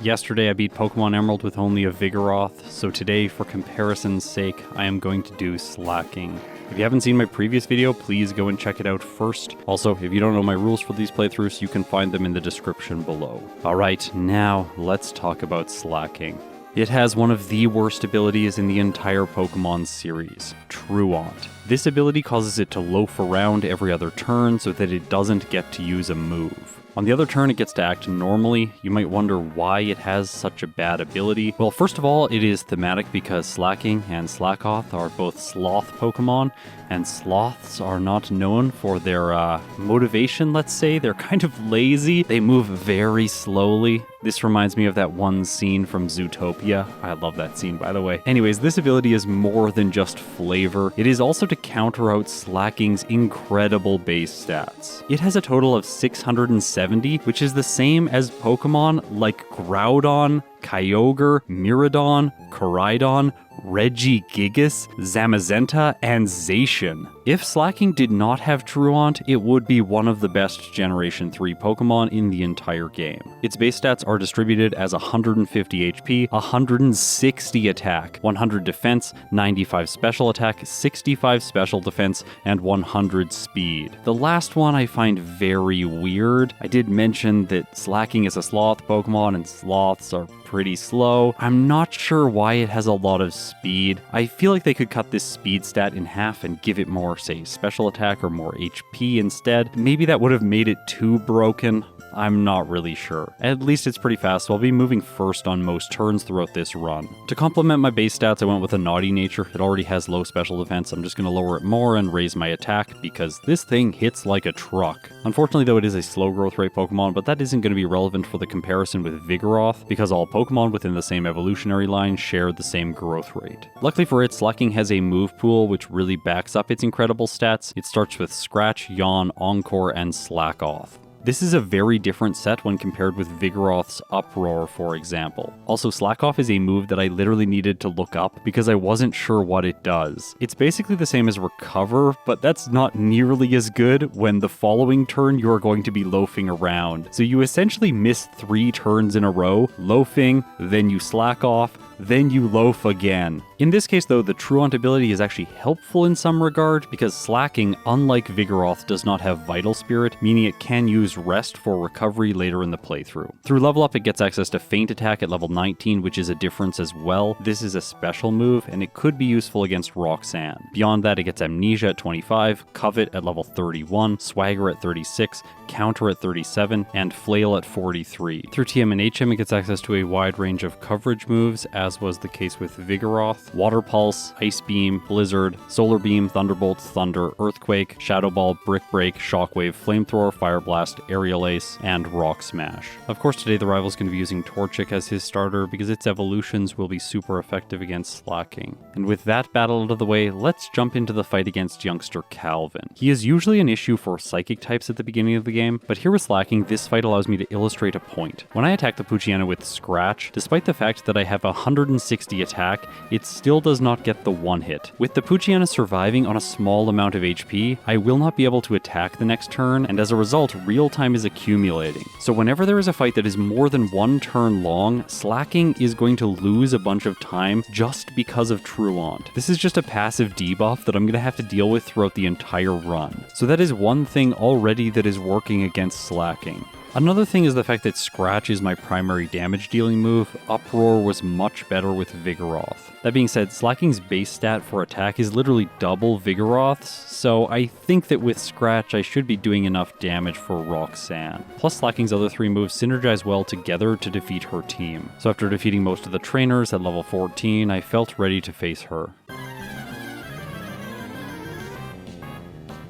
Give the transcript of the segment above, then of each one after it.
Yesterday I beat Pokemon Emerald with only a Vigoroth, so today, for comparison's sake, I am going to do Slaking. If you haven't seen my previous video, please go and check it out first. Also, if you don't know my rules for these playthroughs, you can find them in the description below. Alright, now let's talk about Slaking. It has one of the worst abilities in the entire Pokemon series, Truant. This ability causes it to loaf around every other turn so that it doesn't get to use a move. On the other turn, it gets to act normally. You might wonder why it has such a bad ability. Well, first of all, it is thematic because Slaking and Slakoth are both sloth Pokemon, and sloths are not known for their motivation, let's say. They're kind of lazy. They move very slowly. This reminds me of that one scene from Zootopia. I love that scene, by the way. Anyways, this ability is more than just flavor. It is also to counter out Slaking's incredible base stats. It has a total of 670, which is the same as Pokemon like Groudon, Kyogre, Miraidon, Koraidon, Regigigas, Zamazenta, and Zacian. If Slaking did not have Truant, it would be one of the best Generation 3 Pokemon in the entire game. Its base stats are distributed as 150 HP, 160 attack, 100 defense, 95 special attack, 65 special defense, and 100 speed. The last one I find very weird. I did mention that Slaking is a sloth Pokemon and sloths are pretty slow. I'm not sure why it has a lot of speed. I feel like they could cut this speed stat in half and give it more, say, special attack or more HP instead. Maybe that would have made it too broken. I'm not really sure. At least it's pretty fast, so I'll be moving first on most turns throughout this run. To complement my base stats, I went with a naughty nature. It already has low special defense. I'm just going to lower it more and raise my attack because this thing hits like a truck. Unfortunately, though, it is a slow growth rate Pokemon, but that isn't going to be relevant for the comparison with Vigoroth because all Pokemon within the same evolutionary line share the same growth rate. Luckily for it, Slaking has a move pool which really backs up its incredible stats. It starts with Scratch, Yawn, Encore, and Slakoth. This is a very different set when compared with Vigoroth's Uproar, for example. Also, Slakoth is a move that I literally needed to look up because I wasn't sure what it does. It's basically the same as Recover, but that's not nearly as good when the following turn you are going to be loafing around. So you essentially miss 3 turns in a row, loafing, then you slack off, then you loaf again. In this case though, the Truant ability is actually helpful in some regard because Slaking, unlike Vigoroth, does not have Vital Spirit, meaning it can use Rest for recovery later in the playthrough. Through level up, it gets access to Feint Attack at level 19, which is a difference as well. This is a special move, and it could be useful against Roxanne. Beyond that, it gets Amnesia at 25, Covet at level 31, Swagger at 36, Counter at 37, and Flail at 43. Through TM and HM, it gets access to a wide range of coverage moves, as was the case with Vigoroth. Water Pulse, Ice Beam, Blizzard, Solar Beam, Thunderbolt, Thunder, Earthquake, Shadow Ball, Brick Break, Shockwave, Flamethrower, Fire Blast, Aerial Ace, and Rock Smash. Of course, today the rival's going to be using Torchic as his starter because its evolutions will be super effective against Slaking. And with that battle out of the way, let's jump into the fight against youngster Calvin. He is usually an issue for Psychic types at the beginning of the game, but here with Slaking, this fight allows me to illustrate a point. When I attack the Poochyena with Scratch, despite the fact that I have 160 attack, it still does not get the one hit. With the Poochyena surviving on a small amount of HP, I will not be able to attack the next turn, and as a result, real time is accumulating. So whenever there is a fight that is more than 1 turn long, Slaking is going to lose a bunch of time just because of Truant. This is just a passive debuff that I'm going to have to deal with throughout the entire run. So that is one thing already that is working against Slaking. Another thing is the fact that Scratch is my primary damage dealing move. Uproar was much better with Vigoroth. That being said, Slaking's base stat for attack is literally double Vigoroth's, so I think that with Scratch I should be doing enough damage for Roxanne. Plus Slaking's other 3 moves synergize well together to defeat her team. So after defeating most of the trainers at level 14, I felt ready to face her.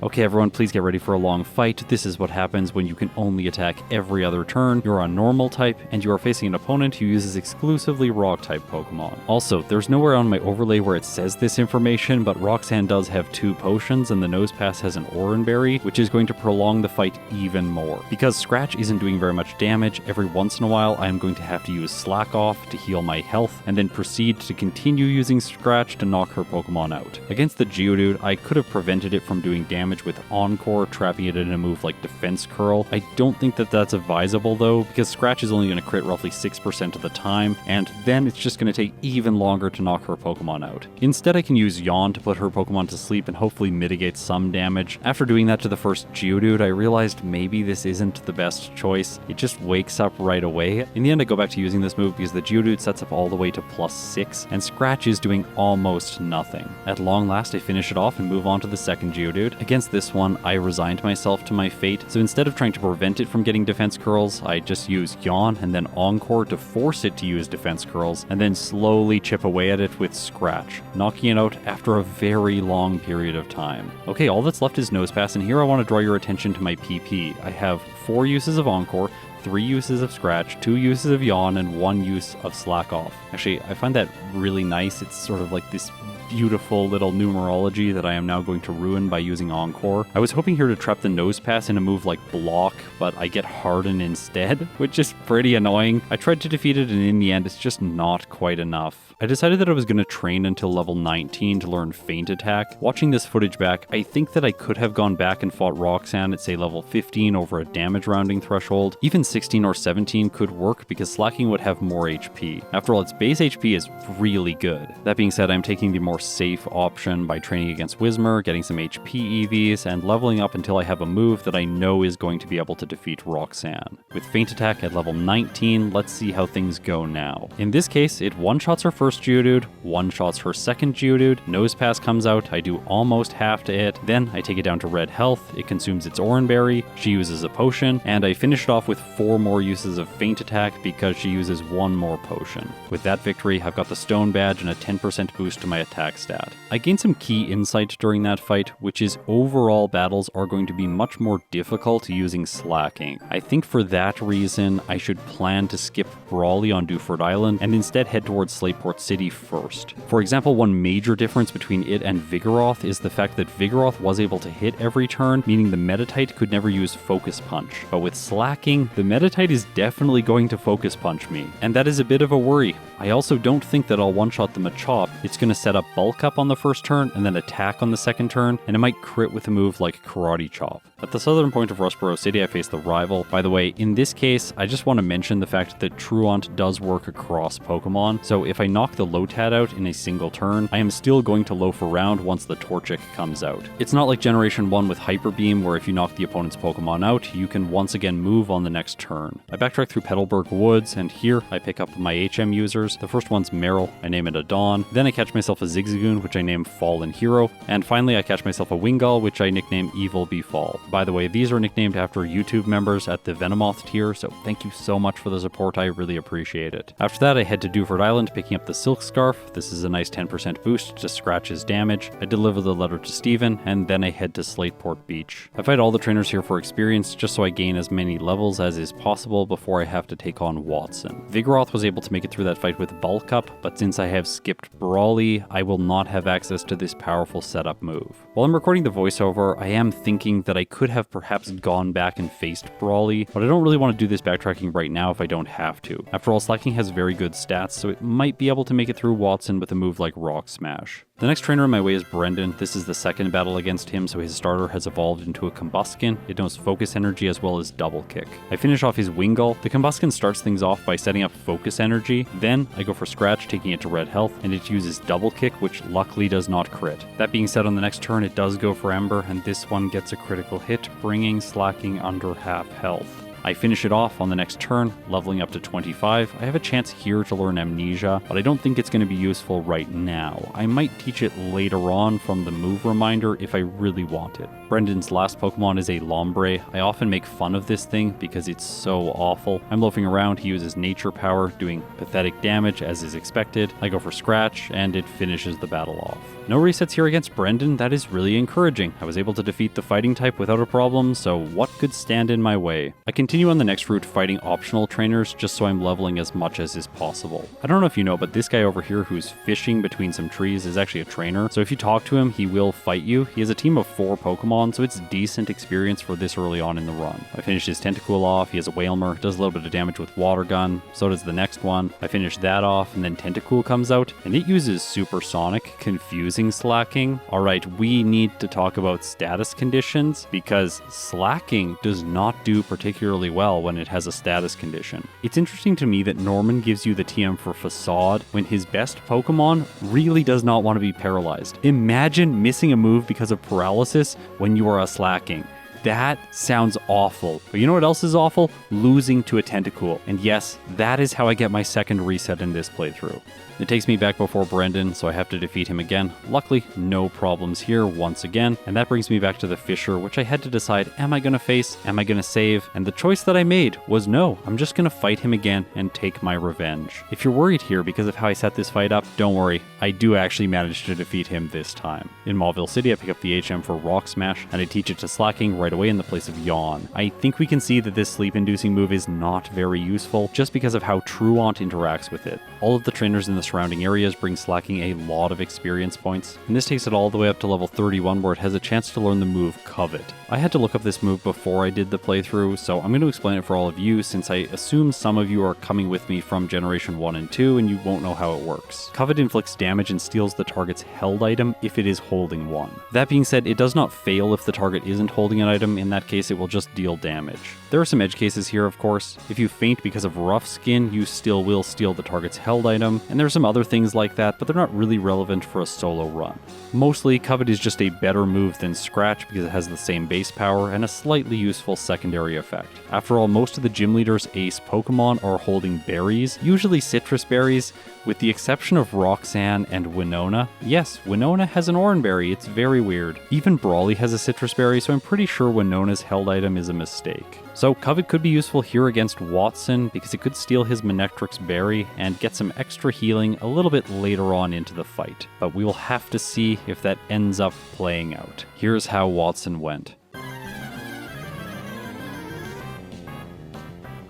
Okay everyone, please get ready for a long fight. This is what happens when you can only attack every other turn. You're a normal type, and you are facing an opponent who uses exclusively rock type Pokemon. Also, there's nowhere on my overlay where it says this information, but Roxanne does have 2 potions, and the Nosepass has an Oranberry, which is going to prolong the fight even more. Because Scratch isn't doing very much damage, every once in a while I am going to have to use Slack Off to heal my health, and then proceed to continue using Scratch to knock her Pokemon out. Against the Geodude, I could have prevented it from doing damage damage with Encore, trapping it in a move like Defense Curl. I don't think that that's advisable though, because Scratch is only going to crit roughly 6% of the time, and then it's just going to take even longer to knock her Pokemon out. Instead, I can use Yawn to put her Pokemon to sleep and hopefully mitigate some damage. After doing that to the first Geodude, I realized maybe this isn't the best choice. It just wakes up right away. In the end, I go back to using this move because the Geodude sets up all the way to +6, and Scratch is doing almost nothing. At long last, I finish it off and move on to the second Geodude. Against this one, I resigned myself to my fate, so instead of trying to prevent it from getting Defense Curls, I just use Yawn and then Encore to force it to use Defense Curls, and then slowly chip away at it with Scratch, knocking it out after a very long period of time. Okay, all that's left is Nosepass, and here I want to draw your attention to my PP. I have 4 uses of Encore, 3 uses of Scratch, 2 uses of Yawn, and 1 use of Slack Off. Actually, I find that really nice. It's sort of like this beautiful little numerology that I am now going to ruin by using Encore. I was hoping here to trap the Nosepass in a move like Block, but I get Harden instead, which is pretty annoying. I tried to defeat it, and in the end, it's just not quite enough. I decided that I was going to train until level 19 to learn Feint Attack. Watching this footage back, I think that I could have gone back and fought Roxanne at say level 15 over a damage rounding threshold. Even 16 or 17 could work because Slaking would have more HP. After all, its base HP is really good. That being said, I'm taking the more safe option by training against Whismur, getting some HP EVs, and leveling up until I have a move that I know is going to be able to defeat Roxanne. With Feint Attack at level 19, let's see how things go now. In this case, it one-shots her first Geodude, one-shots her second Geodude, Nosepass comes out, I do almost half to it, then I take it down to red health, it consumes its Oran Berry, she uses a potion, and I finish it off with 4 more uses of Feint Attack because she uses 1 more potion. With that victory, I've got the Stone Badge and a 10% boost to my attack stat. I gained some key insight during that fight, which is overall battles are going to be much more difficult using Slaking. I think for that reason, I should plan to skip Brawly on Dewford Island and instead head towards Slateport City first. For example, one major difference between it and Vigoroth is the fact that Vigoroth was able to hit every turn, meaning the Meditite could never use Focus Punch. But with Slaking, the Meditite is definitely going to Focus Punch me, and that is a bit of a worry. I also don't think that I'll one-shot the Machop. It's going to set up Bulk Up on the first turn and then attack on the second turn, and it might crit with a move like Karate Chop. At the southern point of Rustboro City, I face the rival. By the way, in this case, I just want to mention the fact that Truant does work across Pokemon, so if I knock the Lotad out in a single turn, I am still going to loaf around once the Torchic comes out. It's not like Generation 1 with Hyper Beam, where if you knock the opponent's Pokemon out, you can once again move on the next turn. I backtrack through Petalburg Woods, and here I pick up my HM users. The first one's Meryl, I name it Adon. Then I catch myself a Zigzagoon, which I name Fallen Hero. And finally, I catch myself a Wingull, which I nickname Evil Befall. By the way, these are nicknamed after YouTube members at the Venomoth tier, so thank you so much for the support, I really appreciate it. After that, I head to Dewford Island, picking up the Silk Scarf. This is a nice 10% boost to Scratch's damage. I deliver the letter to Steven, and then I head to Slateport Beach. I fight all the trainers here for experience, just so I gain as many levels as is possible before I have to take on Wattson. Vigoroth was able to make it through that fight with Bulk Up, but since I have skipped Brawly, I will not have access to this powerful setup move. While I'm recording the voiceover, I am thinking that I could have perhaps gone back and faced Brawly, but I don't really want to do this backtracking right now if I don't have to. After all, Slaking has very good stats, so it might be able to make it through Wattson with a move like Rock Smash. The next trainer in my way is Brendan. This is the second battle against him, so his starter has evolved into a Combuskin. It knows Focus Energy as well as Double Kick. I finish off his Wingull. The Combuskin starts things off by setting up Focus Energy. Then I go for Scratch, taking it to red health, and it uses Double Kick, which luckily does not crit. That being said, on the next turn it does go for Ember, and this one gets a critical hit, bringing Slaking under half health. I finish it off on the next turn, leveling up to 25. I have a chance here to learn Amnesia, but I don't think it's going to be useful right now. I might teach it later on from the move reminder if I really want it. Brendan's last Pokemon is a Lombre. I often make fun of this thing because it's so awful. I'm loafing around, he uses Nature Power, doing pathetic damage as is expected. I go for Scratch, and it finishes the battle off. No resets here against Brendan, that is really encouraging. I was able to defeat the fighting type without a problem, so what could stand in my way? I continue continue on the next route fighting optional trainers just so I'm leveling as much as is possible. I don't know if you know, but this guy over here who's fishing between some trees is actually a trainer, so if you talk to him, he will fight you. He has a team of 4 Pokemon, so it's decent experience for this early on in the run. I finished his Tentacool off, he has a Whalmer, does a little bit of damage with Water Gun, so does the next one. I finished that off, and then Tentacool comes out, and it uses Supersonic, confusing Slaking. Alright, we need to talk about status conditions, because Slaking does not do particularly well when it has a status condition. It's interesting to me that Norman gives you the TM for Facade when his best Pokemon really does not want to be paralyzed. Imagine missing a move because of paralysis when you are a Slaking. That sounds awful. But you know what else is awful? Losing to a Tentacool. And yes, that is how I get my second reset in this playthrough. It takes me back before Brendan, so I have to defeat him again. Luckily, no problems here once again. And that brings me back to the Fisher, which I had to decide, am I going to face? Am I going to save? And the choice that I made was no, I'm just going to fight him again and take my revenge. If you're worried here because of how I set this fight up, don't worry. I do actually manage to defeat him this time. In Mauville City, I pick up the HM for Rock Smash, and I teach it to Slaking right away in the place of Yawn. I think we can see that this sleep-inducing move is not very useful, just because of how Truant interacts with it. All of the trainers in the surrounding areas bring Slaking a lot of experience points, and this takes it all the way up to level 31 where it has a chance to learn the move Covet. I had to look up this move before I did the playthrough, so I'm going to explain it for all of you since I assume some of you are coming with me from Generation 1 and 2 and you won't know how it works. Covet inflicts damage and steals the target's held item if it is holding one. That being said, it does not fail if the target isn't holding an item. In that case, it will just deal damage. There are some edge cases here, of course. If you faint because of rough skin, you still will steal the target's held item, and there's some other things like that, but they're not really relevant for a solo run. Mostly, Covet is just a better move than Scratch because it has the same base power and a slightly useful secondary effect. After all, most of the gym leader's ace Pokemon are holding berries, usually citrus berries, with the exception of Roxanne and Winona. Yes, Winona has an orange berry, it's very weird. Even Brawly has a citrus berry, so I'm pretty sure Winona's held item is a mistake. So Covet could be useful here against Wattson because it could steal his Manectric's berry and get some extra healing a little bit later on into the fight. But we will have to see if that ends up playing out. Here's how Wattson went.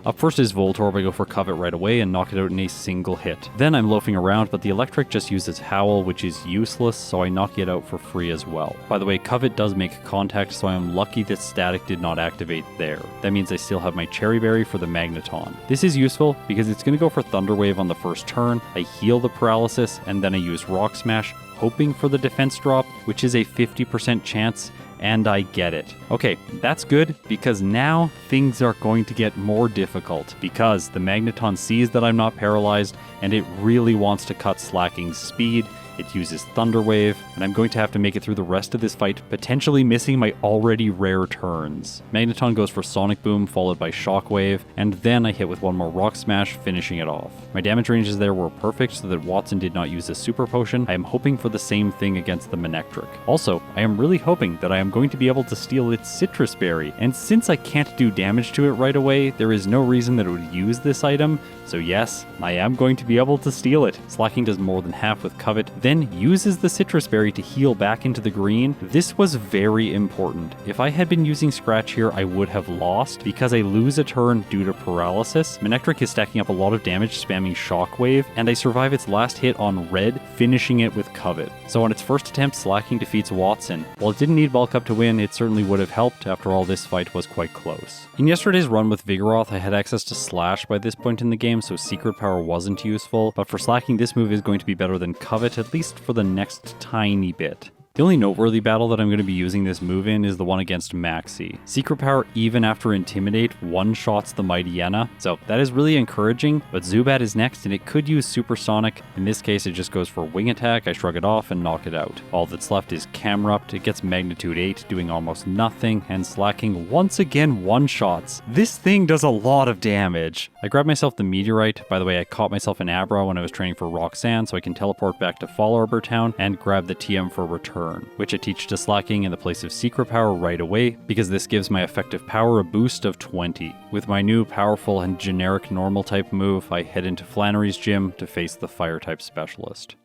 Up first is Voltorb. I go for Covet right away and knock it out in a single hit. Then I'm loafing around, but the electric just uses Howl, which is useless, so I knock it out for free as well. By the way, Covet does make contact, so I am lucky that Static did not activate there. That means I still have my Cherry Berry for the Magneton. This is useful because it's going to go for Thunder Wave on the first turn, I heal the paralysis, and then I use Rock Smash, hoping for the defense drop, which is a 50% chance, and I get it. Okay, that's good because now things are going to get more difficult because the Magneton sees that I'm not paralyzed and it really wants to cut Slaking's speed. It uses Thunder Wave, and I'm going to have to make it through the rest of this fight, potentially missing my already rare turns. Magneton goes for Sonic Boom, followed by Shockwave, and then I hit with one more Rock Smash, finishing it off. My damage ranges there were perfect so that Wattson did not use a Super Potion. I am hoping for the same thing against the Manectric. Also, I am really hoping that I am going to be able to steal its Citrus Berry, and since I can't do damage to it right away, there is no reason that it would use this item, so yes, I am going to be able to steal it. Slaking does more than half with Covet, then uses the Citrus Berry to heal back into the green. This was very important. If I had been using Scratch here, I would have lost because I lose a turn due to paralysis. Manectric is stacking up a lot of damage, spamming Shockwave, and I survive its last hit on red, finishing it with Covet. So on its first attempt, Slaking defeats Wattson. While it didn't need bulk up to win, it certainly would have helped. After all, this fight was quite close. In yesterday's run with Vigoroth, I had access to Slash by this point in the game, so Secret Power wasn't useful, but for Slaking, this move is going to be better than Covet, at least for the next tiny bit. The only noteworthy battle that I'm going to be using this move in is the one against Maxie. Secret Power, even after Intimidate, one-shots the Mightyena, so that is really encouraging, but Zubat is next and it could use Supersonic. In this case, it just goes for Wing Attack, I shrug it off and knock it out. All that's left is Camerupt, it gets Magnitude 8, doing almost nothing, and Slaking once again one-shots. This thing does a lot of damage. I grabbed myself the Meteorite. By the way, I caught myself an Abra when I was training for Roxanne, so I can teleport back to Fall Arbor Town and grab the TM for Return, which I teach to Slaking in the place of Secret Power right away, because this gives my effective power a boost of 20. With my new powerful and generic normal type move, I head into Flannery's gym to face the fire type specialist.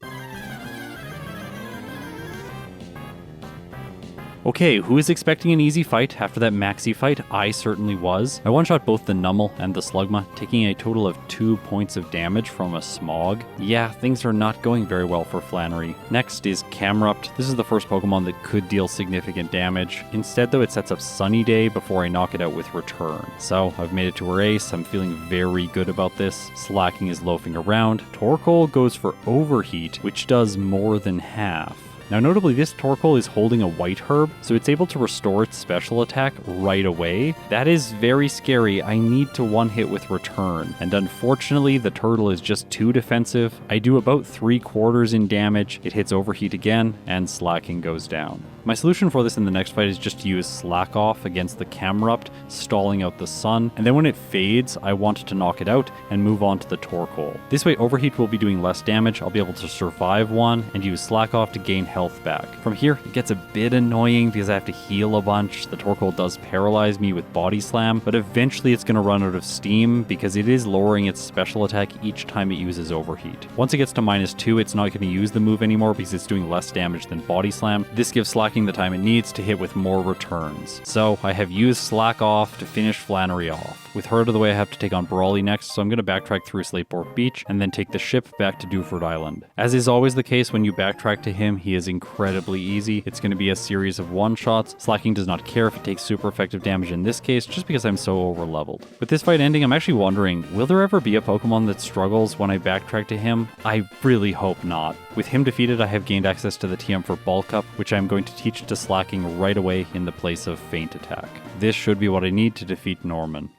Okay, who is expecting an easy fight after that maxi fight? I certainly was. I one-shot both the Nummel and the Slugma, taking a total of 2 points of damage from a Smog. Yeah, things are not going very well for Flannery. Next is Camerupt. This is the first Pokemon that could deal significant damage. Instead though, it sets up Sunny Day before I knock it out with Return. So I've made it to her ace. I'm feeling very good about this. Slaking is loafing around. Torkoal goes for Overheat, which does more than half. Now notably, this Torkoal is holding a White Herb, so it's able to restore its special attack right away. That is very scary. I need to one-hit with Return, and unfortunately the turtle is just too defensive. I do about 3/4 in damage, it hits Overheat again, and Slaking goes down. My solution for this in the next fight is just to use Slack Off against the Camerupt, stalling out the Sun, and then when it fades, I want to knock it out and move on to the Torkoal. This way Overheat will be doing less damage, I'll be able to survive one, and use Slack Off to gain health back. From here, it gets a bit annoying because I have to heal a bunch. The Torkoal does paralyze me with Body Slam, but eventually it's going to run out of steam because it is lowering its special attack each time it uses Overheat. Once it gets to -2, it's not going to use the move anymore because it's doing less damage than Body Slam. This gives Slaking the time it needs to hit with more returns. So I have used Slack Off to finish Flannery off. With her out of the way, I have to take on Brawly next, so I'm going to backtrack through Slateport Beach and then take the ship back to Dewford Island. As is always the case when you backtrack to him, he is incredibly easy. It's going to be a series of one-shots. Slaking does not care if it takes super effective damage in this case, just because I'm so over-leveled. With this fight ending, I'm actually wondering, will there ever be a Pokemon that struggles when I backtrack to him? I really hope not. With him defeated, I have gained access to the TM for Bulk Up, which I'm going to teach to Slaking right away in the place of Feint Attack. This should be what I need to defeat Norman.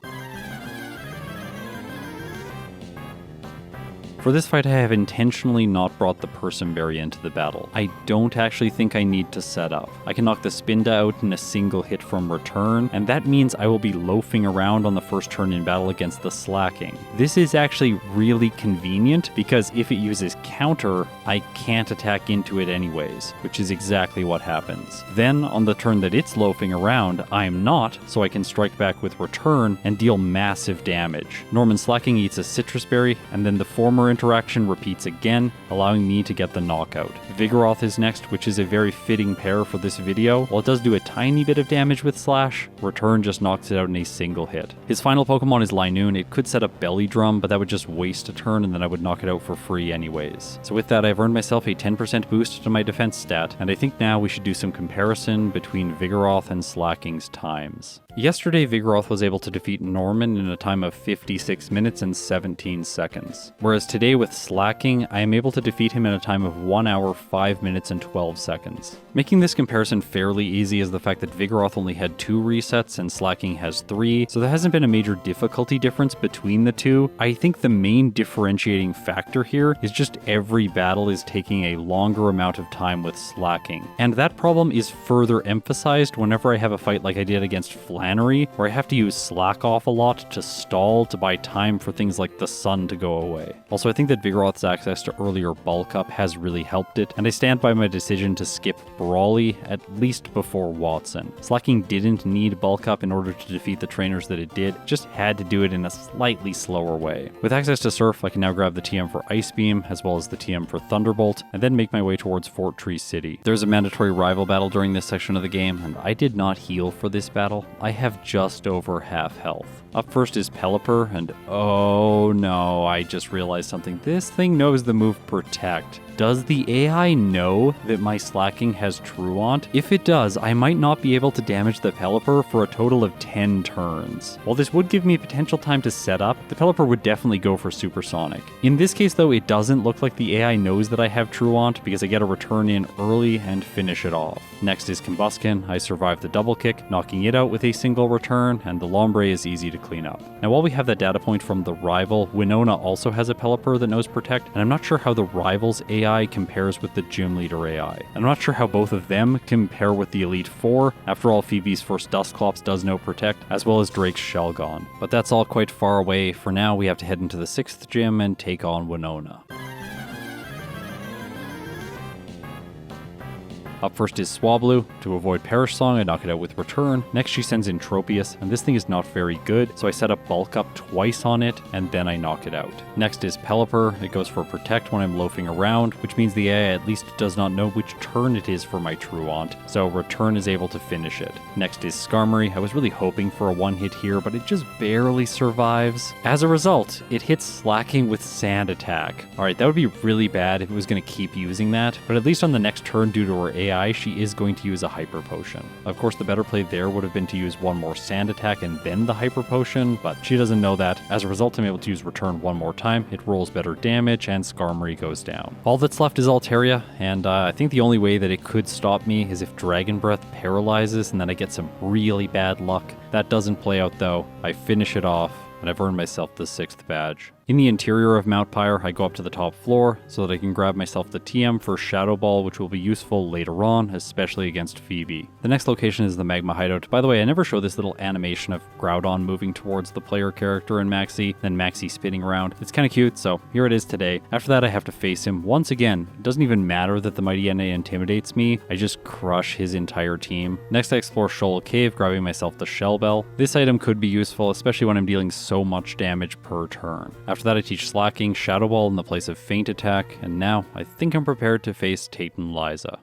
For this fight, I have intentionally not brought the Persimberry into the battle. I don't actually think I need to set up. I can knock the Spinda out in a single hit from Return, and that means I will be loafing around on the first turn in battle against the Slaking. This is actually really convenient because if it uses Counter, I can't attack into it anyways, which is exactly what happens. Then, on the turn that it's loafing around, I'm not, so I can strike back with Return and deal massive damage. Norman Slaking eats a Citrus Berry, and then the former interaction repeats again, allowing me to get the knockout. Vigoroth is next, which is a very fitting pair for this video. While it does do a tiny bit of damage with Slash, Return just knocks it out in a single hit. His final Pokemon is Linoon. It could set up Belly Drum, but that would just waste a turn and then I would knock it out for free anyways. So with that, I've earned myself a 10% boost to my defense stat, and I think now we should do some comparison between Vigoroth and Slaking's times. Yesterday, Vigoroth was able to defeat Norman in a time of 56 minutes and 17 seconds, whereas today with Slaking, I am able to defeat him in a time of 1 hour, 5 minutes, and 12 seconds. Making this comparison fairly easy is the fact that Vigoroth only had 2 resets and Slaking has 3, so there hasn't been a major difficulty difference between the two. I think the main differentiating factor here is just every battle is taking a longer amount of time with Slaking, and that problem is further emphasized whenever I have a fight like I did against Flannery, where I have to use Slack Off a lot to stall to buy time for things like the sun to go away. Also, I think that Vigoroth's access to earlier Bulk Up has really helped it, and I stand by my decision to skip Brawly, at least before Wattson. Slaking didn't need Bulk Up in order to defeat the trainers that it did, just had to do it in a slightly slower way. With access to Surf, I can now grab the TM for Ice Beam, as well as the TM for Thunderbolt, and then make my way towards Fort Tree City. There's a mandatory rival battle during this section of the game, and I did not heal for this battle. I have just over half health. Up first is Pelipper, and oh no, I just realized something. This thing knows the move Protect. Does the AI know that my Slaking has Truant? If it does, I might not be able to damage the Pelipper for a total of 10 turns. While this would give me potential time to set up, the Pelipper would definitely go for Supersonic. In this case though, it doesn't look like the AI knows that I have Truant because I get a return in early and finish it off. Next is Combuskin. I survive the double kick, knocking it out with a single return, and the Lombre is easy to clean up. Now while we have that data point from the rival, Winona also has a Pelipper that knows Protect, and I'm not sure how the rival's AI compares with the Gym Leader AI. I'm not sure how both of them compare with the Elite Four. After all, Phoebe's first Dusclops does know Protect, as well as Drake's Shelgon. But that's all quite far away. For now, we have to head into the 6th gym and take on Winona. Up first is Swablu. To avoid Perish Song, I knock it out with Return. Next she sends in Tropius, and this thing is not very good, so I set up Bulk Up twice on it, and then I knock it out. Next is Pelipper. It goes for Protect when I'm loafing around, which means the AI at least does not know which turn it is for my Truant, so Return is able to finish it. Next is Skarmory. I was really hoping for a one-hit here, but it just barely survives. As a result, it hits Slaking with Sand Attack. Alright, that would be really bad if it was going to keep using that, but at least on the next turn due to her AI, she is going to use a Hyper Potion. Of course, the better play there would have been to use one more Sand Attack and then the Hyper Potion, but she doesn't know that. As a result, I'm able to use Return one more time, it rolls better damage, and Skarmory goes down. All that's left is Altaria, and I think the only way that it could stop me is if Dragon Breath paralyzes and then I get some really bad luck. That doesn't play out though. I finish it off, and I've earned myself the 6th badge. In the interior of Mount Pyre, I go up to the top floor so that I can grab myself the TM for Shadow Ball, which will be useful later on, especially against Phoebe. The next location is the Magma Hideout. By the way, I never show this little animation of Groudon moving towards the player character in Maxi, then Maxi spinning around. It's kind of cute, so here it is today. After that, I have to face him once again. It doesn't even matter that the Mighty NA intimidates me, I just crush his entire team. Next, I explore Shoal Cave, grabbing myself the Shell Bell. This item could be useful, especially when I'm dealing so much damage per turn. After that, I teach Slaking, Shadow Ball in the place of Feint Attack, and now I think I'm prepared to face Tate and Liza.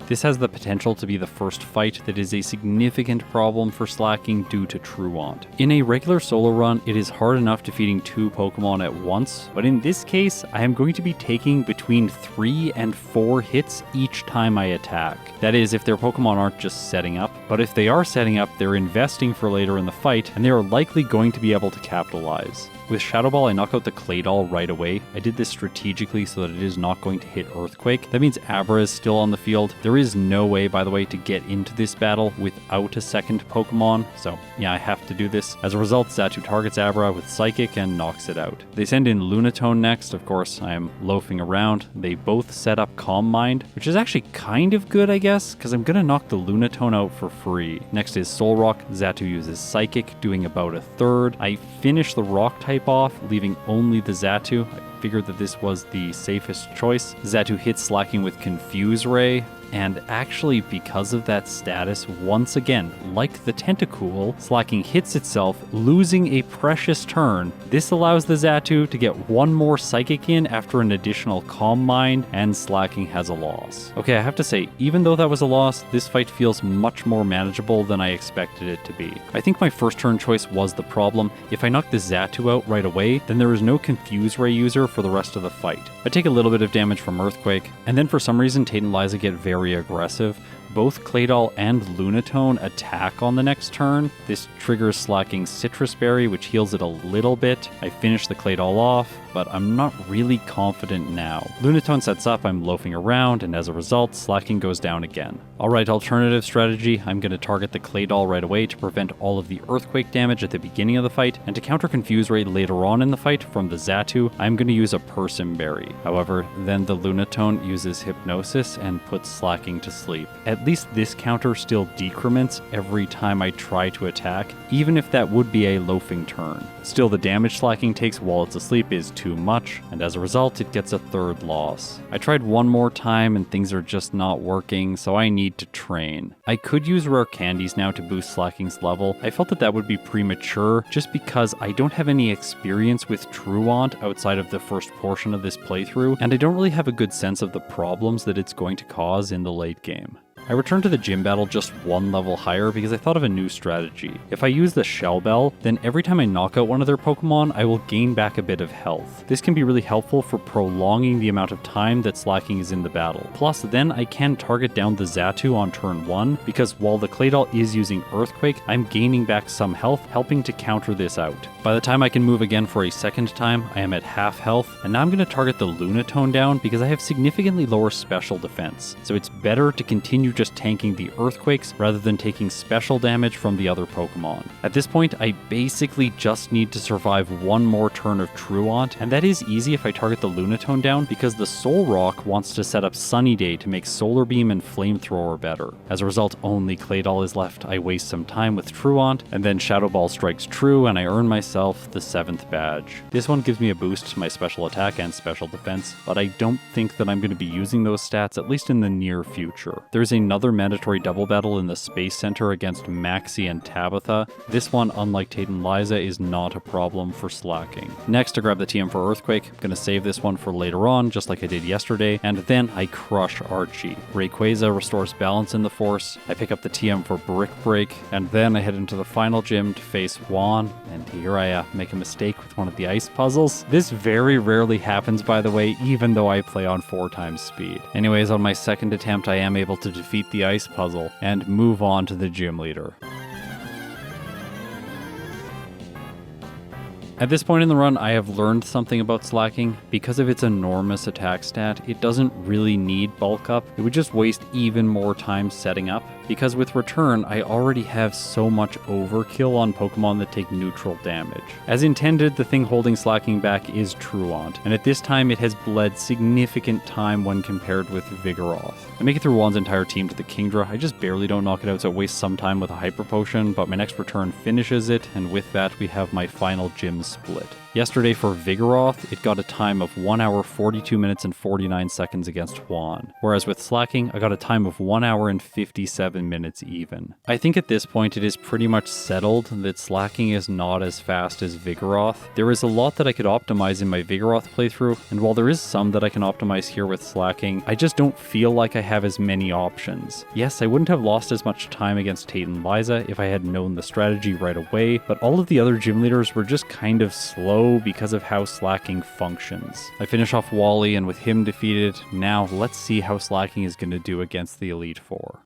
This has the potential to be the first fight that is a significant problem for Slaking due to Truant. In a regular solo run, it is hard enough defeating 2 Pokemon at once, but in this case, I am going to be taking between 3 and 4 hits each time I attack. That is, if their Pokemon aren't just setting up, but if they are setting up, they're investing for later in the fight, and they are likely going to be able to capitalize. With Shadow Ball, I knock out the Claydol right away. I did this strategically so that it is not going to hit Earthquake. That means Abra is still on the field. There is no way, by the way, to get into this battle without a second Pokemon, so yeah, I have to do this. As a result, Xatu targets Abra with Psychic and knocks it out. They send in Lunatone next. Of course, I am loafing around. They both set up Calm Mind, which is actually kind of good, I guess, because I'm going to knock the Lunatone out for free. Next is Solrock. Xatu uses Psychic, doing about a third. I finish the Rock type off, leaving only the Xatu. I figured that this was the safest choice. Xatu hits Slaking with Confuse Ray, and actually because of that status, once again, like the Tentacool, Slaking hits itself, losing a precious turn. This allows the Xatu to get one more Psychic in after an additional Calm Mind, and Slaking has a loss. Okay, I have to say, even though that was a loss, this fight feels much more manageable than I expected it to be. I think my first turn choice was the problem. If I knock the Xatu out right away, then there is no Confuse Ray user for the rest of the fight. I take a little bit of damage from Earthquake, and then for some reason Tate and Liza get very aggressive. Both Claydol and Lunatone attack on the next turn. This triggers Slaking's Citrus Berry, which heals it a little bit. I finish the Claydol off, but I'm not really confident now. Lunatone sets up, I'm loafing around, and as a result, Slaking goes down again. Alright, alternative strategy. I'm going to target the Claydol right away to prevent all of the Earthquake damage at the beginning of the fight, and to counter Confuse Ray later on in the fight from the Xatu, I'm going to use a Persim Berry. However, then the Lunatone uses Hypnosis and puts Slaking to sleep. At least this counter still decrements every time I try to attack, even if that would be a loafing turn. Still, the damage Slaking takes while it's asleep is too much, and as a result, it gets a third loss. I tried one more time and things are just not working, so I need to train. I could use rare candies now to boost Slaking's level. I felt that that would be premature, just because I don't have any experience with Truant outside of the first portion of this playthrough, and I don't really have a good sense of the problems that it's going to cause in the late game. I returned to the gym battle just one level higher because I thought of a new strategy. If I use the Shell Bell, then every time I knock out one of their Pokemon, I will gain back a bit of health. This can be really helpful for prolonging the amount of time that Slaking is in the battle. Plus, then I can target down the Xatu on turn 1, because while the Claydol is using Earthquake, I'm gaining back some health, helping to counter this out. By the time I can move again for a second time, I am at half health, and now I'm going to target the Lunatone down because I have significantly lower special defense, so it's better to continue just tanking the earthquakes rather than taking special damage from the other Pokemon. At this point, I basically just need to survive one more turn of Truant, and that is easy if I target the Lunatone down because the Soul Rock wants to set up Sunny Day to make Solar Beam and Flamethrower better. As a result, only Claydol is left. I waste some time with Truant, and then Shadow Ball strikes true, and I earn myself the 7th badge. This one gives me a boost to my special attack and special defense, but I don't think that I'm going to be using those stats, at least in the near future. There's another mandatory double battle in the Space Center against Maxie and Tabitha. This one, unlike Tate and Liza, is not a problem for Slaking. Next, I grab the TM for Earthquake. I'm going to save this one for later on, just like I did yesterday, and then I crush Archie. Rayquaza restores balance in the Force. I pick up the TM for Brick Break, and then I head into the final gym to face Juan, and here I make a mistake with one of the ice puzzles. This very rarely happens, by the way, even though I play on 4 times speed. Anyways, on my second attempt, I am able to defeat the ice puzzle and move on to the gym leader. At this point in the run, I have learned something about Slaking. Because of its enormous attack stat, it doesn't really need bulk up. It would just waste even more time setting up, because with Return, I already have so much overkill on Pokemon that take neutral damage. As intended, the thing holding Slaking back is Truant, and at this time it has bled significant time when compared with Vigoroth. I make it through Juan's entire team to the Kingdra. I just barely don't knock it out, so it wastes some time with a Hyper Potion, but my next Return finishes it, and with that we have my final gym split. Yesterday for Vigoroth, it got a time of 1 hour 42 minutes and 49 seconds against Juan, whereas with Slaking, I got a time of 1 hour and 57 minutes even. I think at this point it is pretty much settled that Slaking is not as fast as Vigoroth. There is a lot that I could optimize in my Vigoroth playthrough, and while there is some that I can optimize here with Slaking, I just don't feel like I have as many options. Yes, I wouldn't have lost as much time against Tate and Liza if I had known the strategy right away, but all of the other gym leaders were just kind of slow because of how Slaking functions. I finish off Wally, and with him defeated, now let's see how Slaking is going to do against the Elite Four.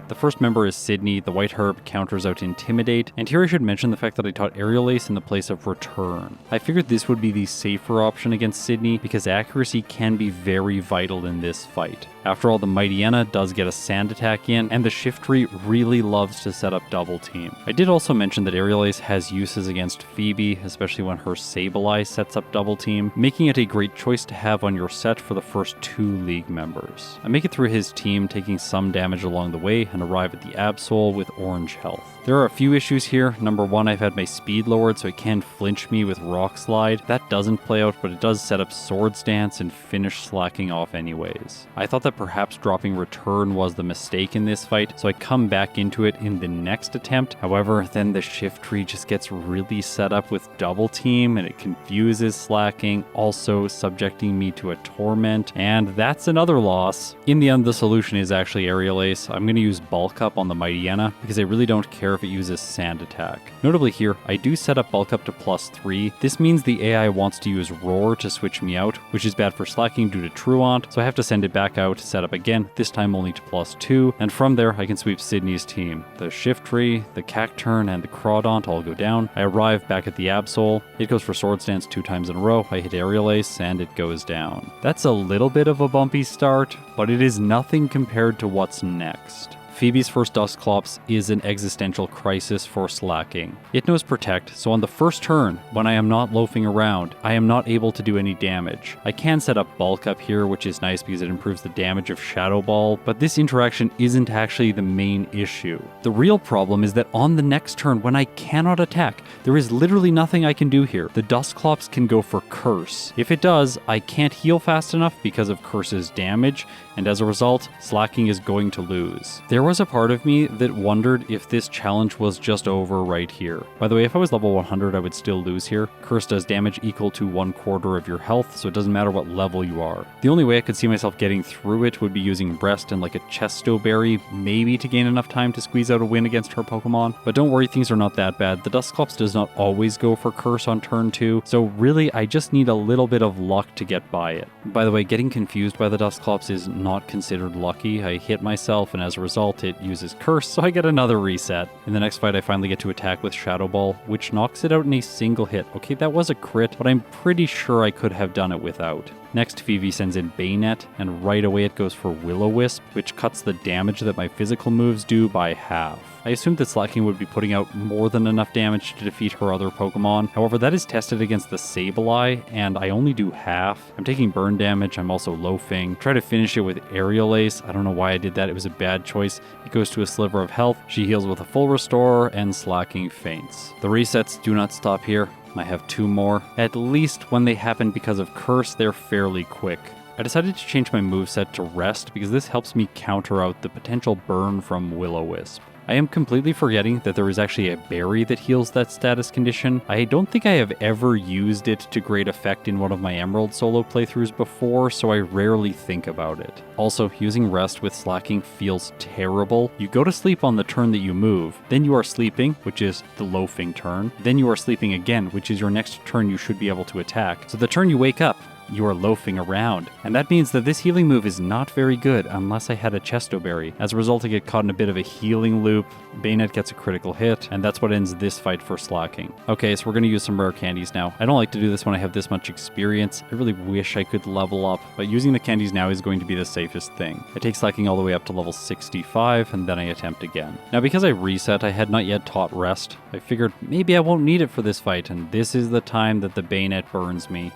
The first member is Sidney. The White Herb counters out Intimidate, and here I should mention the fact that I taught Aerial Ace in the place of Return. I figured this would be the safer option against Sidney because accuracy can be very vital in this fight. After all, the Mightyena does get a Sand Attack in, and the Shiftry really loves to set up Double Team. I did also mention that Aerial Ace has uses against Phoebe, especially when her Sableye sets up Double Team, making it a great choice to have on your set for the first 2 League members. I make it through his team, taking some damage along the way, and arrive at the Absol with orange health. There are a few issues here. Number 1, I've had my speed lowered so it can flinch me with Rock Slide. That doesn't play out, but it does set up Swords Dance and finish Slaking off anyways. I thought that perhaps dropping Return was the mistake in this fight, so I come back into it in the next attempt. However, then the Shiftry just gets really set up with Double Team, and it confuses Slaking, also subjecting me to a Torment, and that's another loss. In the end, the solution is actually Aerial Ace. I'm going to use Bulk Up on the Mightyena because I really don't care if it uses Sand Attack. Notably here, I do set up Bulk Up to +3. This means the AI wants to use Roar to switch me out, which is bad for Slaking due to Truant, so I have to send it back out, set up again, this time only to +2, and from there I can sweep Sidney's team. The Shiftry, the Cacturn, and the Crawdont all go down. I arrive back at the Absol. It goes for Swords Dance 2 times in a row. I hit Aerial Ace, and it goes down. That's a little bit of a bumpy start, but it is nothing compared to what's next. Phoebe's first Dusclops is an existential crisis for Slaking. It knows Protect, so on the first turn, when I am not loafing around, I am not able to do any damage. I can set up Bulk Up here, which is nice because it improves the damage of Shadow Ball, but this interaction isn't actually the main issue. The real problem is that on the next turn, when I cannot attack, there is literally nothing I can do here. The Dusclops can go for Curse. If it does, I can't heal fast enough because of Curse's damage, and as a result, Slaking is going to lose. There was a part of me that wondered if this challenge was just over right here. By the way, if I was level 100, I would still lose here. Curse does damage equal to 1/4 of your health, so it doesn't matter what level you are. The only way I could see myself getting through it would be using Breast and like a Chesto Berry, maybe to gain enough time to squeeze out a win against her Pokemon. But don't worry, things are not that bad. The Dusclops does not always go for Curse on turn 2, so really I just need a little bit of luck to get by it. By the way, getting confused by the Dusclops is not considered lucky. I hit myself, and as a result it uses Curse, so I get another reset. In the next fight, I finally get to attack with Shadow Ball, which knocks it out in a single hit. Okay, that was a crit, but I'm pretty sure I could have done it without. Next, Phoebe sends in Bayonet, and right away it goes for Will-O-Wisp, which cuts the damage that my physical moves do by half. I assumed that Slaking would be putting out more than enough damage to defeat her other Pokemon. However, that is tested against the Sableye, and I only do half. I'm taking burn damage, I'm also loafing. Try to finish it with Aerial Ace. I don't know why I did that, it was a bad choice. It goes to a sliver of health. She heals with a full restore, and Slaking faints. The resets do not stop here. I have 2 more. At least when they happen because of Curse, they're fairly quick. I decided to change my moveset to Rest because this helps me counter out the potential burn from Will-O-Wisp. I am completely forgetting that there is actually a berry that heals that status condition. I don't think I have ever used it to great effect in one of my Emerald solo playthroughs before, so I rarely think about it. Also, using Rest with Slaking feels terrible. You go to sleep on the turn that you move, then you are sleeping, which is the loafing turn, then you are sleeping again, which is your next turn you should be able to attack. So the turn you wake up, you are loafing around. And that means that this healing move is not very good unless I had a Chesto Berry. As a result, I get caught in a bit of a healing loop. Bayonet gets a critical hit, and that's what ends this fight for Slaking. Okay, so we're going to use some rare candies now. I don't like to do this when I have this much experience. I really wish I could level up, but using the candies now is going to be the safest thing. I take Slaking all the way up to level 65, and then I attempt again. Now, because I reset, I had not yet taught Rest. I figured maybe I won't need it for this fight, and this is the time that the Bayonet burns me.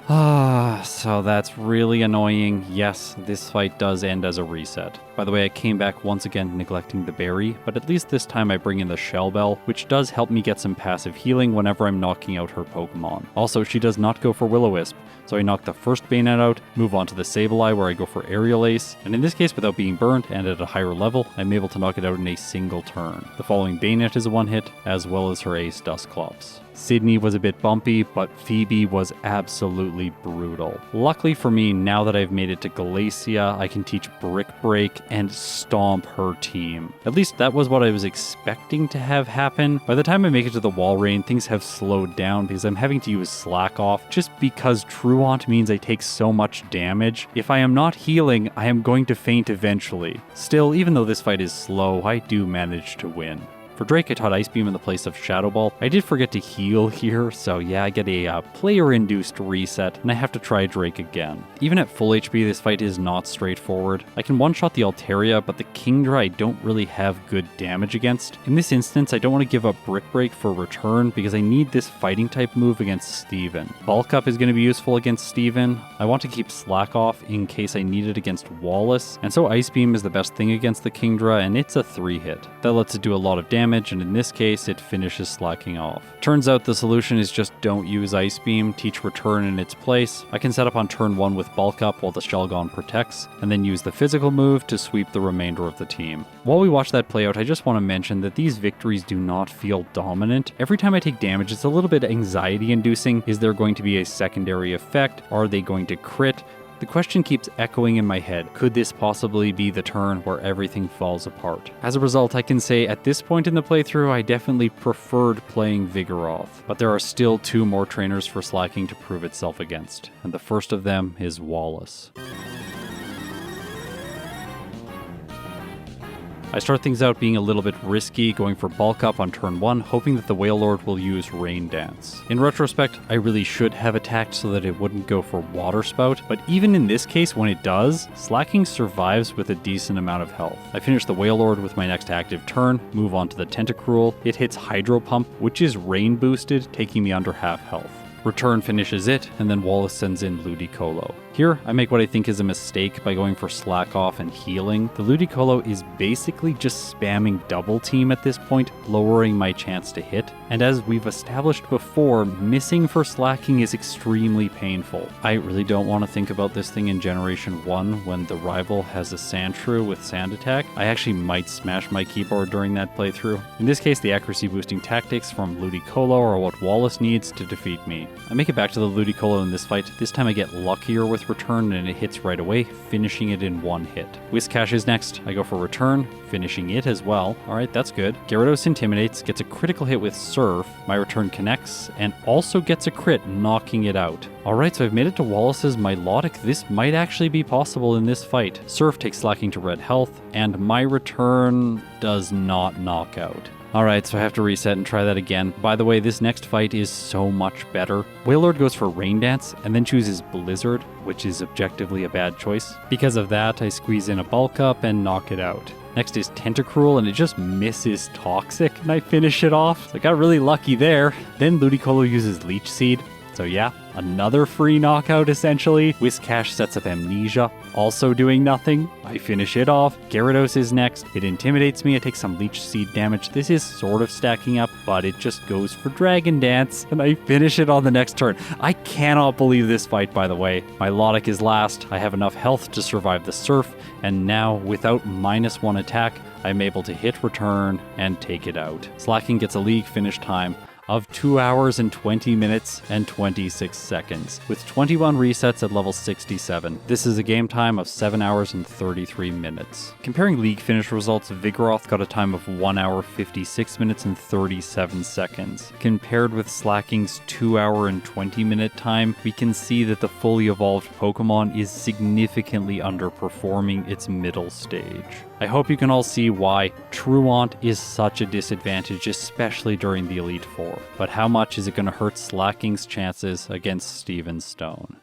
So that's really annoying. Yes, this fight does end as a reset. By the way, I came back once again neglecting the berry, but at least this time I bring in the Shell Bell, which does help me get some passive healing whenever I'm knocking out her Pokemon. Also, she does not go for Will-O-Wisp, so I knock the first Bayonet out, move on to the Sableye where I go for Aerial Ace, and in this case, without being burned and at a higher level, I'm able to knock it out in a single turn. The following Bayonet is a one-hit, as well as her Ace Dusclops. Sidney was a bit bumpy, but Phoebe was absolutely brutal. Luckily for me, now that I've made it to Glacia, I can teach Brick Break and stomp her team. At least that was what I was expecting to have happen. By the time I make it to the wall rain, things have slowed down because I'm having to use Slack Off just because Truant means I take so much damage. If I am not healing, I am going to faint eventually. Still, even though this fight is slow, I do manage to win. For Drake, I taught Ice Beam in the place of Shadow Ball. I did forget to heal here, so yeah, I get a player-induced reset, and I have to try Drake again. Even at full HP, this fight is not straightforward. I can one-shot the Altaria, but the Kingdra I don't really have good damage against. In this instance, I don't want to give up Brick Break for return, because I need this fighting-type move against Steven. Bulk Up is going to be useful against Steven. I want to keep Slack Off in case I need it against Wallace, and so Ice Beam is the best thing against the Kingdra, and it's a 3-hit. That lets it do a lot of damage, and in this case, it finishes Slacking off. Turns out the solution is just don't use Ice Beam, teach Return in its place. I can set up on turn 1 with Bulk Up while the Shelgon protects, and then use the physical move to sweep the remainder of the team. While we watch that play out, I just want to mention that these victories do not feel dominant. Every time I take damage, it's a little bit anxiety-inducing. Is there going to be a secondary effect? Are they going to crit? The question keeps echoing in my head. Could this possibly be the turn where everything falls apart? As a result, I can say at this point in the playthrough, I definitely preferred playing Vigoroth. But there are still 2 more trainers for Slaking to prove itself against, and the first of them is Wallace. I start things out being a little bit risky, going for Bulk Up on turn 1, hoping that the Wailord will use Rain Dance. In retrospect, I really should have attacked so that it wouldn't go for Water Spout, but even in this case, when it does, Slaking survives with a decent amount of health. I finish the Wailord with my next active turn, move on to the Tentacruel. It hits Hydro Pump, which is Rain boosted, taking me under half health. Return finishes it, and then Wallace sends in Ludicolo. Here, I make what I think is a mistake by going for Slack Off and healing. The Ludicolo is basically just spamming Double Team at this point, lowering my chance to hit. And as we've established before, missing for Slacking is extremely painful. I really don't want to think about this thing in Generation 1 when the rival has a Sandshrew with Sand Attack. I actually might smash my keyboard during that playthrough. In this case, the accuracy boosting tactics from Ludicolo are what Wallace needs to defeat me. I make it back to the Ludicolo in this fight. This time I get luckier with Return and it hits right away, finishing it in 1 hit. Whiscash is next. I go for Return, finishing it as well. Alright, that's good. Gyarados intimidates, gets a critical hit with Surf. My Return connects, and also gets a crit, knocking it out. Alright, so I've made it to Wallace's Milotic. This might actually be possible in this fight. Surf takes Slacking to red health, and my Return does not knock out. Alright, so I have to reset and try that again. By the way, this next fight is so much better. Wailord goes for Rain Dance and then chooses Blizzard, which is objectively a bad choice. Because of that, I squeeze in a Bulk Up and knock it out. Next is Tentacruel, and it just misses Toxic, and I finish it off. So I got really lucky there. Then Ludicolo uses Leech Seed. So yeah, another free knockout essentially. Whiscash sets up Amnesia, also doing nothing. I finish it off. Gyarados is next. It intimidates me. I take some Leech Seed damage. This is sort of stacking up, but it just goes for Dragon Dance, and I finish it on the next turn. I cannot believe this fight, by the way. My Lodic is last. I have enough health to survive the Surf, and now, without -1 attack, I'm able to hit return and take it out. Slaking gets a league finish time of 2 hours and 20 minutes and 26 seconds, with 21 resets at level 67. This is a game time of 7 hours and 33 minutes. Comparing league finish results, Vigoroth got a time of 1 hour 56 minutes and 37 seconds. Compared with Slaking's 2 hour and 20 minute time, we can see that the fully evolved Pokemon is significantly underperforming its middle stage. I hope you can all see why Truant is such a disadvantage, especially during the Elite Four. But how much is it going to hurt Slaking's chances against Steven Stone?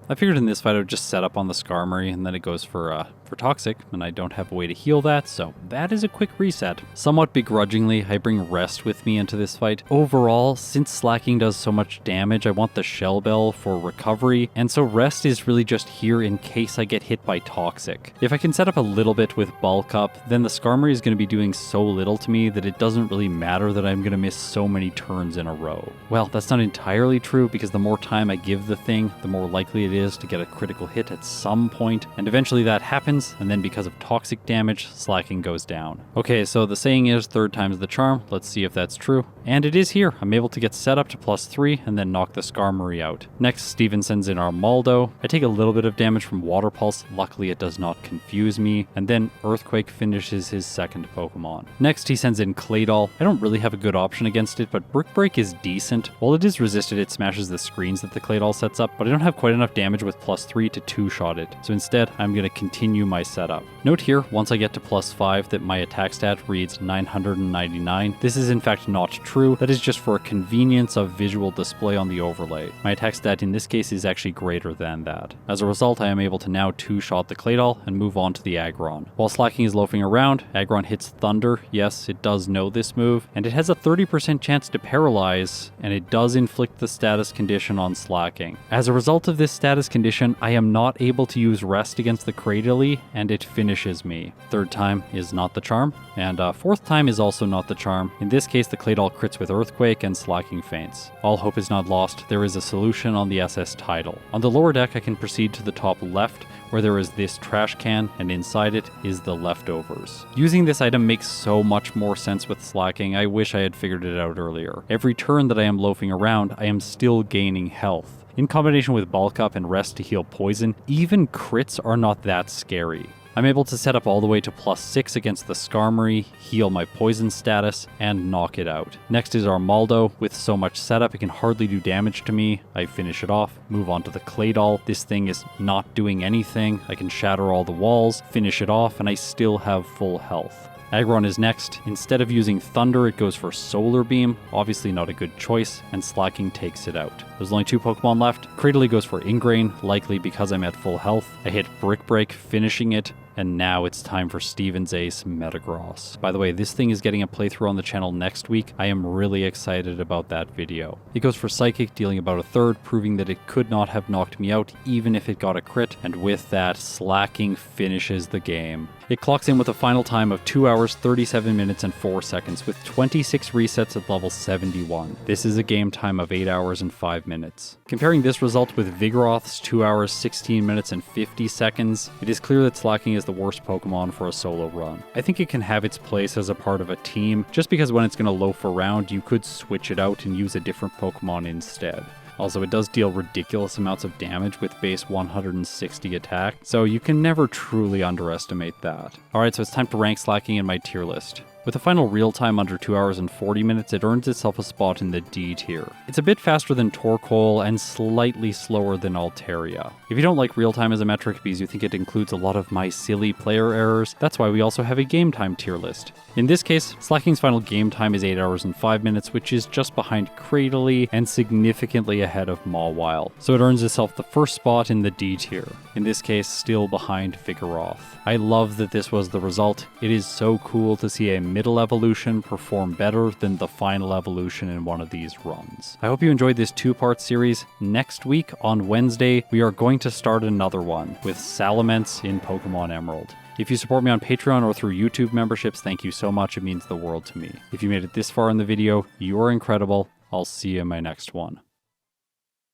I figured in this fight I would just set up on the Skarmory, and then it goes for Toxic, and I don't have a way to heal that, so that is a quick reset. Somewhat begrudgingly, I bring Rest with me into this fight. Overall, since Slaking does so much damage, I want the Shell Bell for recovery, and so Rest is really just here in case I get hit by Toxic. If I can set up a little bit with Bulk Up, then the Skarmory is going to be doing so little to me that it doesn't really matter that I'm going to miss so many turns in a row. Well, that's not entirely true, because the more time I give the thing, the more likely it is to get a critical hit at some point, and eventually that happens, and then because of Toxic damage, Slaking goes down. Okay, so the saying is third time's the charm. Let's see if that's true. And it is here. I'm able to get set up to +3 and then knock the Skarmory out. Next, Steven sends in our Maldo. I take a little bit of damage from Water Pulse. Luckily, it does not confuse me. And then Earthquake finishes his second Pokemon. Next, he sends in Claydol. I don't really have a good option against it, but Brick Break is decent. While it is resisted, it smashes the screens that the Claydol sets up, but I don't have quite enough damage with +3 to two-shot it. So instead, I'm going to continue my setup. Note here, once I get to +5, that my attack stat reads 999. This is in fact not true. That is just for a convenience of visual display on the overlay. My attack stat in this case is actually greater than that. As a result, I am able to now two-shot the Claydol and move on to the Aggron. While Slaking is loafing around, Aggron hits Thunder. Yes, it does know this move, and it has a 30% chance to paralyze, and it does inflict the status condition on Slaking. As a result of this status condition, I am not able to use Rest against the Cradily, and it finishes me. Third time is not the charm, and fourth time is also not the charm. In this case, the Claydol crits with Earthquake and Slaking faints. All hope is not lost. There is a solution on the SS Tidal. On the lower deck, I can proceed to the top left, where there is this trash can, and inside it is the leftovers. Using this item makes so much more sense with Slaking. I wish I had figured it out earlier. Every turn that I am loafing around, I am still gaining health. In combination with Bulk Up and Rest to heal poison, even crits are not that scary. I'm able to set up all the way to +6 against the Skarmory, heal my poison status, and knock it out. Next is our Maldo. With so much setup, it can hardly do damage to me. I finish it off, move on to the Claydol. This thing is not doing anything. I can shatter all the walls, finish it off, and I still have full health. Aggron is next. Instead of using Thunder, it goes for Solar Beam. Obviously not a good choice, and Slaking takes it out. There's only 2 Pokemon left. Cradily goes for Ingrain, likely because I'm at full health. I hit Brick Break, finishing it, and now it's time for Steven's Ace Metagross. By the way, this thing is getting a playthrough on the channel next week. I am really excited about that video. It goes for Psychic, dealing about a third, proving that it could not have knocked me out even if it got a crit, and with that, Slaking finishes the game. It clocks in with a final time of 2 hours, 37 minutes, and 4 seconds, with 26 resets at level 71. This is a game time of 8 hours and 5 minutes. Comparing this result with Vigoroth's 2 hours, 16 minutes, and 50 seconds, it is clear that Slaking is the worst Pokemon for a solo run. I think it can have its place as a part of a team, just because when it's going to loaf around, you could switch it out and use a different Pokemon instead. Also, it does deal ridiculous amounts of damage with base 160 attack, so you can never truly underestimate that. Alright, so it's time to rank Slaking in my tier list. With a final real time under 2 hours and 40 minutes, it earns itself a spot in the D tier. It's a bit faster than Torkoal and slightly slower than Altaria. If you don't like real time as a metric because you think it includes a lot of my silly player errors, that's why we also have a game time tier list. In this case, Slaking's final game time is 8 hours and 5 minutes, which is just behind Cradily and significantly ahead of Mawile. So it earns itself the first spot in the D tier. In this case, still behind Vigoroth. I love that this was the result. It is so cool to see a middle evolution perform better than the final evolution in one of these runs. I hope you enjoyed this 2-part series. Next week, on Wednesday, we are going to start another one with Salamence in Pokemon Emerald. If you support me on Patreon or through YouTube memberships, thank you so much. It means the world to me. If you made it this far in the video, you are incredible. I'll see you in my next one.